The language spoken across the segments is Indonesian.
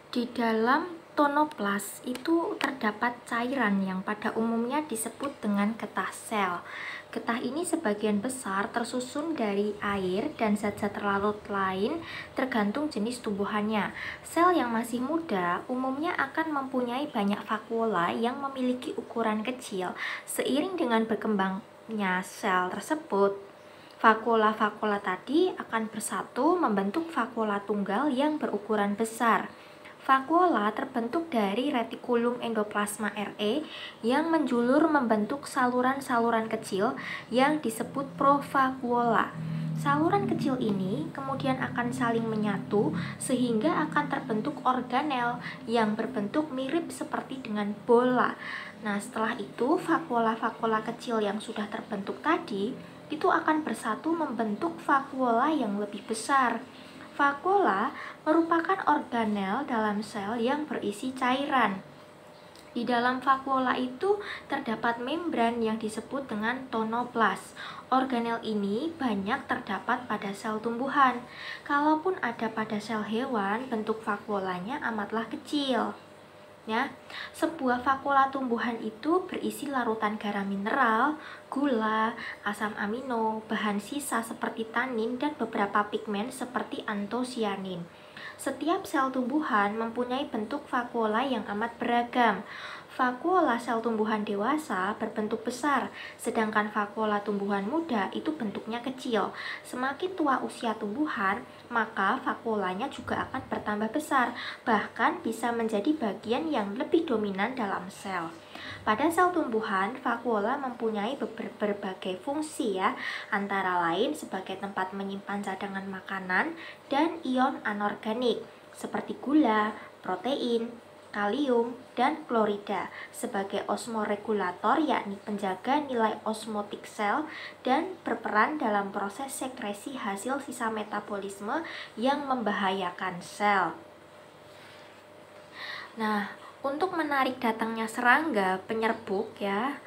Di dalam tonoplas itu terdapat cairan yang pada umumnya disebut dengan getah sel. Getah ini sebagian besar tersusun dari air dan zat-zat larut lain tergantung jenis tumbuhannya. Sel yang masih muda umumnya akan mempunyai banyak vakuola yang memiliki ukuran kecil. Seiring dengan berkembangnya sel tersebut, vakuola-vakuola tadi akan bersatu membentuk vakuola tunggal yang berukuran besar. Vakuola terbentuk dari retikulum endoplasma Re yang menjulur membentuk saluran-saluran kecil yang disebut provakuola. Saluran kecil ini kemudian akan saling menyatu sehingga akan terbentuk organel yang berbentuk mirip seperti dengan bola. Nah, setelah itu vakuola-vakuola kecil yang sudah terbentuk tadi itu akan bersatu membentuk vakuola yang lebih besar. Vakuola merupakan organel dalam sel yang berisi cairan. Di dalam vakuola itu terdapat membran yang disebut dengan tonoplas. Organel ini banyak terdapat pada sel tumbuhan. Kalaupun ada pada sel hewan, bentuk vakuolanya amatlah kecil. Ya, sebuah vakuola tumbuhan itu berisi larutan garam mineral, gula, asam amino, bahan sisa seperti tanin, dan beberapa pigmen seperti antosianin. Setiap sel tumbuhan mempunyai bentuk vakuola yang amat beragam. Vakuola sel tumbuhan dewasa berbentuk besar, sedangkan vakuola tumbuhan muda itu bentuknya kecil. Semakin tua usia tumbuhan, maka vakuolanya juga akan bertambah besar, bahkan bisa menjadi bagian yang lebih dominan dalam sel. Pada sel tumbuhan, vakuola mempunyai berbagai fungsi ya, antara lain sebagai tempat menyimpan cadangan makanan dan ion anorganik seperti gula, protein, kalium, dan klorida sebagai osmoregulator, yakni penjaga nilai osmotik sel dan berperan dalam proses sekresi hasil sisa metabolisme yang membahayakan sel. Nah, untuk menarik datangnya serangga penyerbuk ya,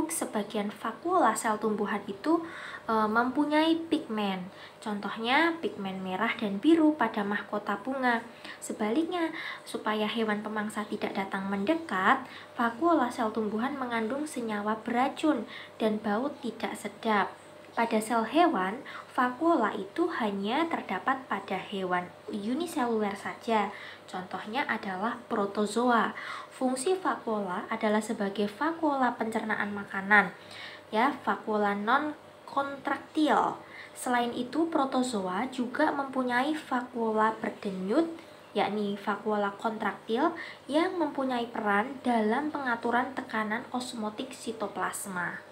sebagian vakuola sel tumbuhan itu mempunyai pigmen. Contohnya pigmen merah dan biru pada mahkota bunga. Sebaliknya, supaya hewan pemangsa tidak datang mendekat, vakuola sel tumbuhan mengandung senyawa beracun dan bau tidak sedap. Pada sel hewan, vakuola itu hanya terdapat pada hewan uniseluler saja. Contohnya adalah protozoa. Fungsi vakuola adalah sebagai vakuola pencernaan makanan, ya, vakuola non-kontraktil. Selain itu, protozoa juga mempunyai vakuola berdenyut, yakni vakuola kontraktil yang mempunyai peran dalam pengaturan tekanan osmotik sitoplasma.